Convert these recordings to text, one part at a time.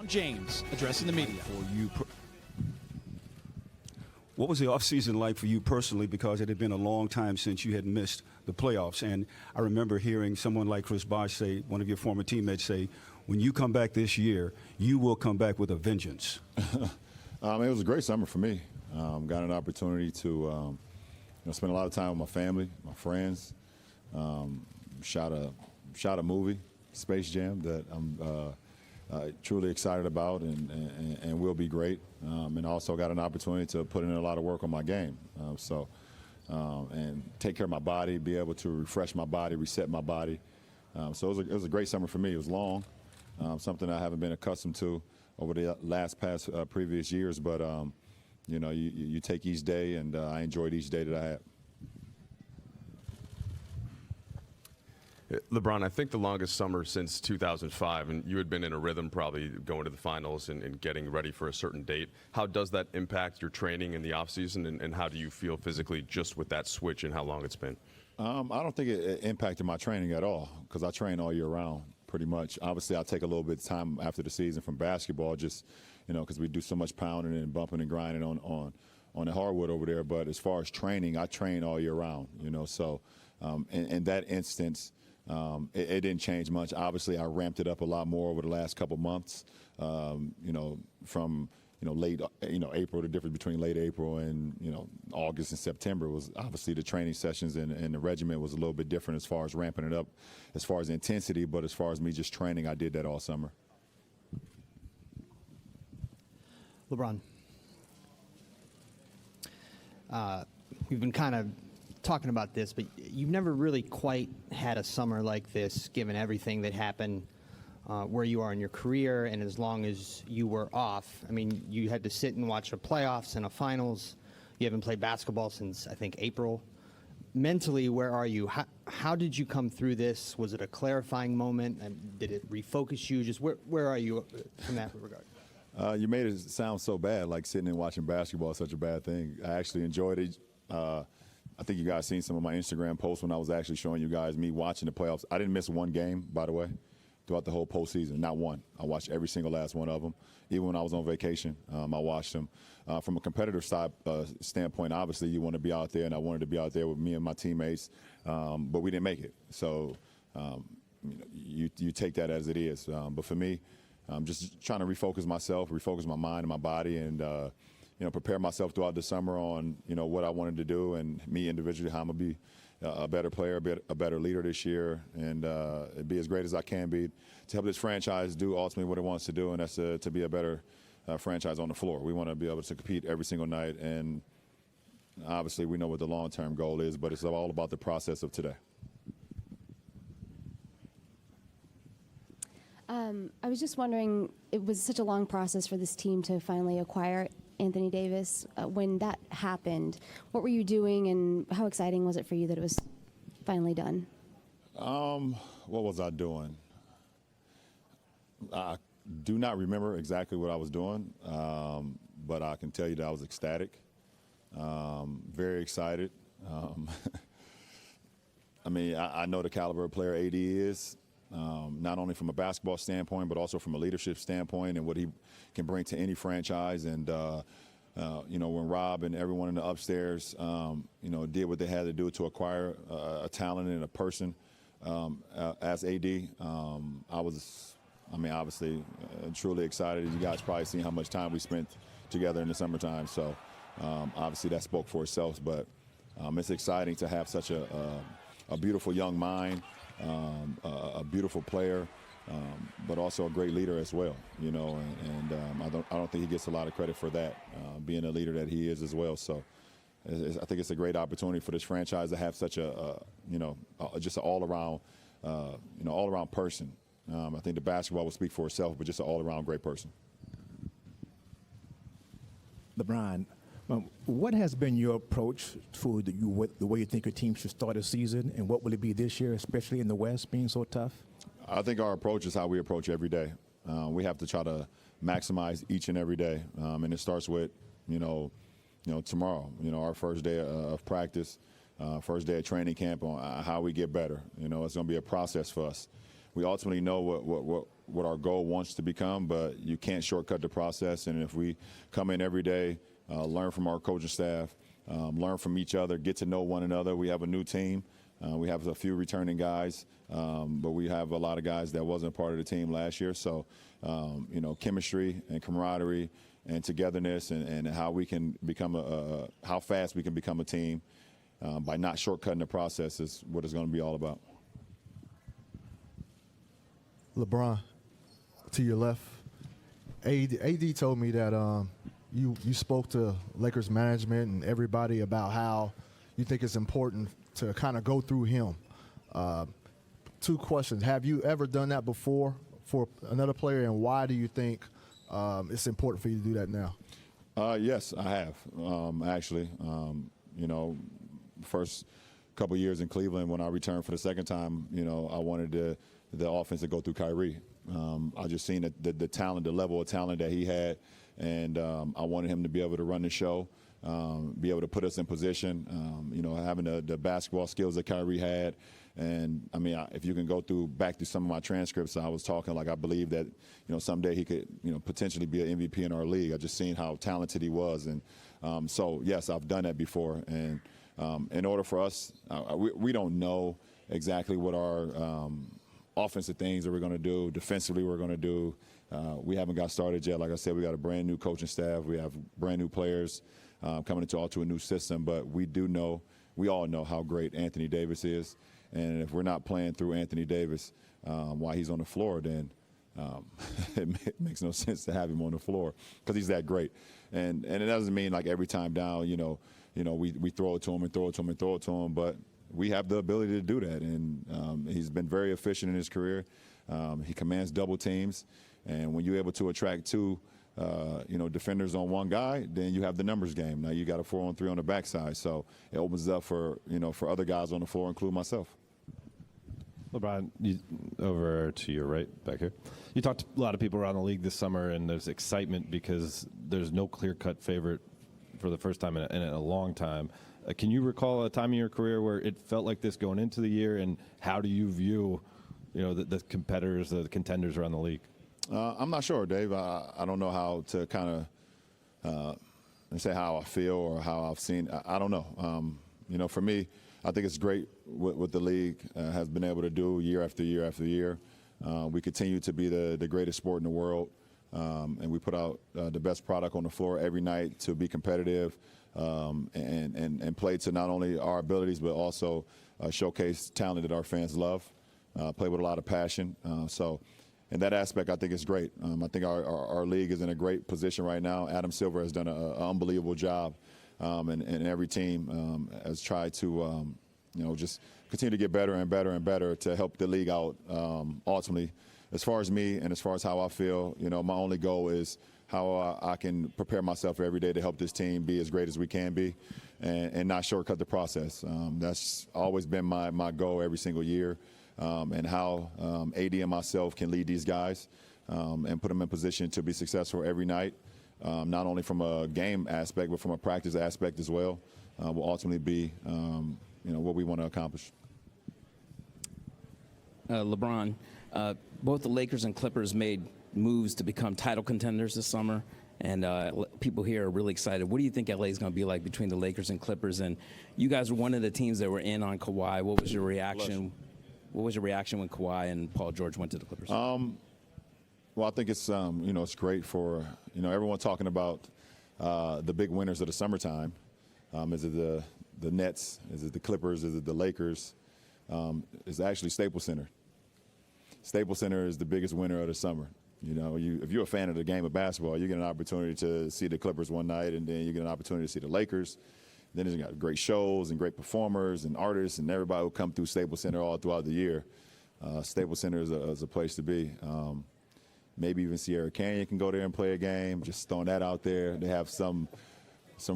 James addressing the media. What was the offseason like for you personally? Because it had been a long time since you had missed the playoffs. And I remember hearing someone like Chris Bosh say, one of your former teammates say, when you come back this year, you will come back with a vengeance. It was a great summer for me. Got an opportunity to spend a lot of time with my family, my friends. Shot a movie, Space Jam, that I'm truly excited about and will be great. And also got an opportunity to put in a lot of work on my game. And take care of my body, be able to refresh my body, reset my body. So it was a great summer for me. It was long, something I haven't been accustomed to over the previous years. But you take each day, and I enjoyed each day that I had. LeBron, I think the longest summer since 2005, and you had been in a rhythm probably going to the finals and getting ready for a certain date. How does that impact your training in the offseason, and how do you feel physically just with that switch and how long it's been? I don't think it impacted my training at all, because I train all year round pretty much. Obviously, I take a little bit of time after the season from basketball, just because we do so much pounding and bumping and grinding on the hardwood over there. But as far as training, I train all year round. So in that instance, it didn't change much. Obviously, I ramped it up a lot more over the last couple months. From late April. The difference between late April and August and September was obviously the training sessions and the regimen was a little bit different as far as ramping it up, as far as intensity. But as far as me just training, I did that all summer. LeBron, we've been kind of talking about this, but you've never really quite had a summer like this, given everything that happened where you are in your career, and as long as you were off. I mean, you had to sit and watch a playoffs and a finals. You haven't played basketball since, I think, April. Mentally, where are you? How did you come through this? Was it a clarifying moment? And did it refocus you? Just where are you in that regard? You made it sound so bad, like sitting and watching basketball is such a bad thing. I actually enjoyed it. I think you guys seen some of my Instagram posts when I was actually showing you guys me watching the playoffs. I didn't miss one game, by the way, throughout the whole postseason, not one. I watched every single last one of them. Even when I was on vacation, I watched them. From a competitive standpoint, obviously you want to be out there, and I wanted to be out there with me and my teammates, but we didn't make it. So you take that as it is. But for me, I'm just trying to refocus myself, refocus my mind and my body, and prepare myself throughout the summer on, what I wanted to do, and me individually, how I'm going to be a better player, a better leader this year, and be as great as I can be to help this franchise do ultimately what it wants to do, and that's to be a better franchise on the floor. We want to be able to compete every single night, and obviously we know what the long-term goal is, but it's all about the process of today. I was just wondering, it was such a long process for this team to finally acquire Anthony Davis. When that happened, what were you doing, and how exciting was it for you that it was finally done? What was I doing? I do not remember exactly what I was doing, but I can tell you that I was ecstatic, very excited. I mean, I know the caliber of player AD is. Not only from a basketball standpoint, but also from a leadership standpoint and what he can bring to any franchise. And, when Rob and everyone in the upstairs, did what they had to do to acquire a talent and a person as AD, I was, obviously truly excited. You guys probably seen how much time we spent together in the summertime. So, obviously that spoke for itself. But it's exciting to have such a beautiful young mind. A beautiful player, but also a great leader as well, and I don't think he gets a lot of credit for that, being a leader that he is as well. So I think it's a great opportunity for this franchise to have such just an all-around, all-around person. I think the basketball will speak for itself, but just an all-around great person. LeBron, what has been your approach for the way you think your team should start a season, and what will it be this year, especially in the West being so tough? I think our approach is how we approach every day. We have to try to maximize each and every day, and it starts with, tomorrow. Our first day of practice, first day of training camp, on how we get better. It's going to be a process for us. We ultimately know what our goal wants to become, but you can't shortcut the process. And if we come in every day, learn from our coaching staff, learn from each other, get to know one another. We have a new team. We have a few returning guys, but we have a lot of guys that wasn't part of the team last year. So, chemistry and camaraderie and togetherness and how we can become how fast we can become a team by not shortcutting the process is what it's going to be all about. LeBron, to your left. AD told me that you spoke to Lakers management and everybody about how you think it's important to kind of go through him. Two questions. Have you ever done that before for another player, and why do you think it's important for you to do that now? Yes, I have, actually. First couple years in Cleveland, when I returned for the second time, I wanted the offense to go through Kyrie. I just seen the talent, the level of talent that he had, and I wanted him to be able to run the show, be able to put us in position, having the basketball skills that Kyrie had. And, if you can go back through some of my transcripts, I was talking like I believe that, someday he could, potentially be an MVP in our league. I just seen how talented he was. And so, yes, I've done that before. And in order for us, we don't know exactly what our offensive things that we're going to do, defensively we're going to do. We haven't got started yet. Like I said, we got a brand new coaching staff. We have brand new players coming into a new system. But we all know how great Anthony Davis is. And if we're not playing through Anthony Davis while he's on the floor, then it makes no sense to have him on the floor because he's that great. And it doesn't mean like every time down, we throw it to him and throw it to him and throw it to him. But we have the ability to do that. And he's been very efficient in his career. He commands double teams. And when you're able to attract two, defenders on one guy, then you have the numbers game. Now you got a 4-on-3 on the backside. So it opens up for other guys on the floor, including myself. LeBron, over to your right back here. You talked to a lot of people around the league this summer, and there's excitement because there's no clear-cut favorite for the first time in a long time. Can you recall a time in your career where it felt like this going into the year, and how do you view, the competitors, the contenders around the league? I'm not sure, Dave. I don't know how to kind of say how I feel or how I've seen. I don't know. For me, I think it's great what the league has been able to do year after year after year. We continue to be the greatest sport in the world, and we put out the best product on the floor every night to be competitive and play to not only our abilities but also showcase talent that our fans love, play with a lot of passion. So in that aspect, I think it's great. I think our league is in a great position right now. Adam Silver has done an unbelievable job. And every team has tried to, just continue to get better and better and better to help the league out. Ultimately, as far as me and as far as how I feel, my only goal is how I can prepare myself every day to help this team be as great as we can be and not shortcut the process. That's always been my goal every single year, and how AD and myself can lead these guys and put them in position to be successful every night. Not only from a game aspect, but from a practice aspect as well, will ultimately be, what we want to accomplish. LeBron, both the Lakers and Clippers made moves to become title contenders this summer, and people here are really excited. What do you think LA is going to be like between the Lakers and Clippers? And you guys were one of the teams that were in on Kawhi. What was your reaction? What was your reaction when Kawhi and Paul George went to the Clippers? Well, I think it's it's great for everyone talking about the big winners of the summertime. Is it the Nets? Is it the Clippers? Is it the Lakers? It's actually Staples Center. Staples Center is the biggest winner of the summer. If you're a fan of the game of basketball, you get an opportunity to see the Clippers one night, and then you get an opportunity to see the Lakers. Then you got great shows and great performers and artists and everybody will come through Staples Center all throughout the year. Staples Center is a place to be. Maybe even Sierra Canyon can go there and play a game. Just throwing that out there. They have some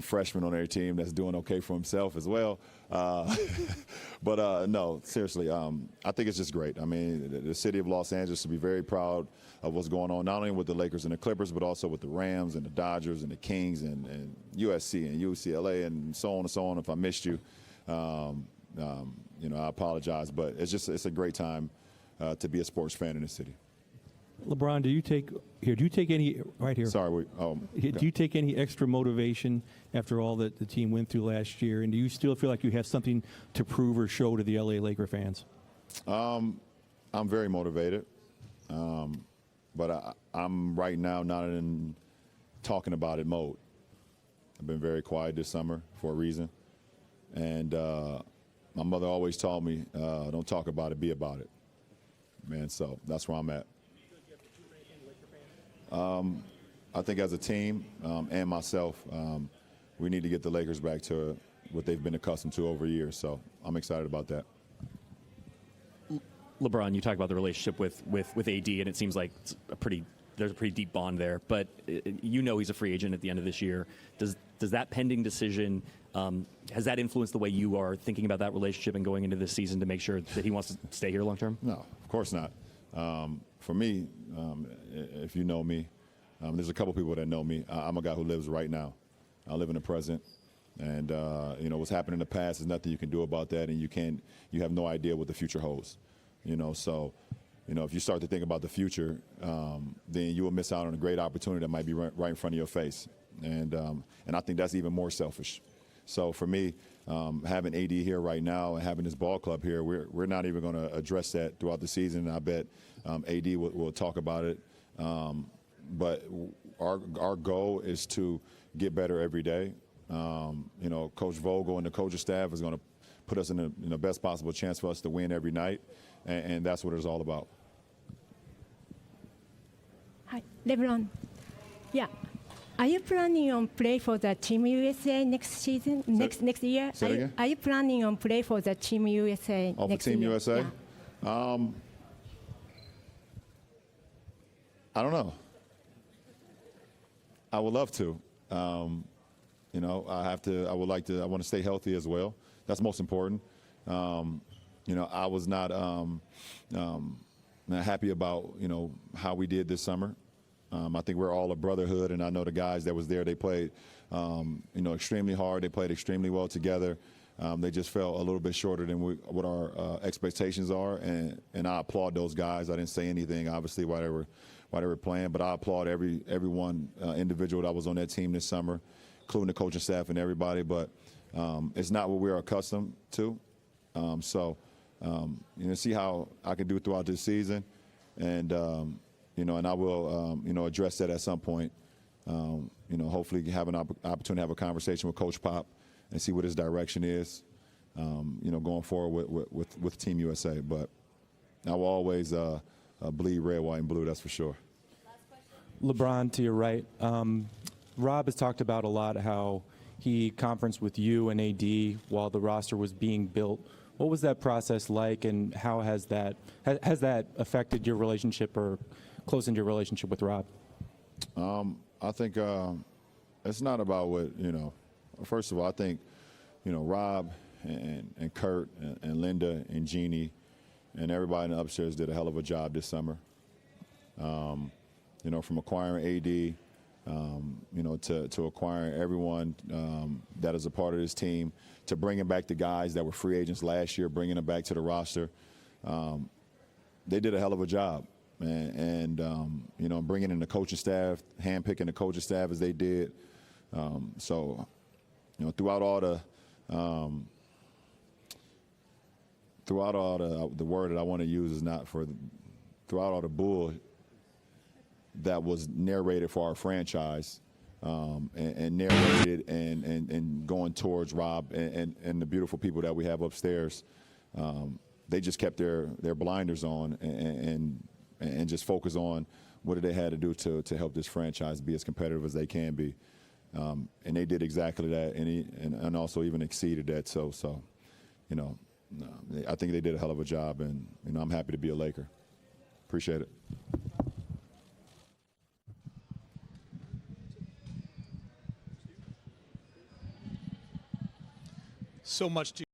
freshman on their team that's doing okay for himself as well. But no, seriously, I think it's just great. The city of Los Angeles should be very proud of what's going on, not only with the Lakers and the Clippers, but also with the Rams and the Dodgers and the Kings and USC and UCLA and so on and so on. If I missed you, I apologize. But it's a great time to be a sports fan in the city. LeBron, do you take any right here? Sorry, Do you take any extra motivation after all that the team went through last year, and do you still feel like you have something to prove or show to the LA Laker fans? I'm very motivated, but I'm right now not in talking about it mode. I've been very quiet this summer for a reason, and my mother always taught me, don't talk about it, be about it. Man, so that's where I'm at. I think as a team and myself, we need to get the Lakers back to what they've been accustomed to over years. So I'm excited about that. LeBron, you talk about the relationship with AD, and it seems like there's a pretty deep bond there. But you know he's a free agent at the end of this year. Does that pending decision, has that influenced the way you are thinking about that relationship and going into this season to make sure that he wants to stay here long term? No, of course not. For me, if you know me, there's a couple people that know me. I'm a guy who lives right now. I live in the present, and you know what's happened in the past is nothing you can do about that, and you have no idea what the future holds. You know, so you know if you start to think about the future, then you will miss out on a great opportunity that might be right in front of your face, and I think that's even more selfish. So for me, having AD here right now and having this ball club here, we're not even going to address that throughout the season. I bet AD will talk about it. But our goal is to get better every day. You know, Coach Vogel and the coaching staff is going to put us in the best possible chance for us to win every night, and that's what it's all about. Hi, LeBron. Yeah. Are you planning on play for the Team USA next season, next year? Say it again? Are you planning on play for the Team USA Oh, next for Team year? USA? Yeah. I don't know. I would love to. You know, I want to stay healthy as well. That's most important. You know, I was not happy about, you know, how we did this summer. I think we're all a brotherhood, and I know the guys that was there, they played, you know, extremely hard. They played extremely well together. They just fell a little bit shorter than what our expectations are, and I applaud those guys. I didn't say anything, obviously, while they were playing, but I applaud every one individual that was on that team this summer, including the coaching staff and everybody. But it's not what we're accustomed to. So you know, see how I can do throughout this season, and you know, and I will you know, address that at some point. You know, hopefully have an opportunity to have a conversation with Coach Pop and see what his direction is. You know, going forward with Team USA, but I will always bleed red, white, and blue. That's for sure. LeBron, to your right, Rob has talked about a lot how he conferenced with you and AD while the roster was being built. What was that process like, and how has that affected your relationship or closened your relationship with Rob? I think it's not about what, you know. First of all, I think, you know, Rob and Kurt and Linda and Jeannie and everybody in the upstairs did a hell of a job this summer. You know, from acquiring AD, you know, to acquiring everyone that is a part of this team, to bringing back the guys that were free agents last year, bringing them back to the roster. They did a hell of a job, man. And you know, bringing in the coaching staff, handpicking the coaching staff as they did. So, you know, throughout all the word that I want to use is not for throughout all the bull that was narrated for our franchise, and narrated and going towards Rob and the beautiful people that we have upstairs. They just kept their blinders on and just focus on what they had to do to help this franchise be as competitive as they can be. And they did exactly that, and also even exceeded that. So you know, I think they did a hell of a job, and you know, I'm happy to be a Laker. Appreciate it. So much to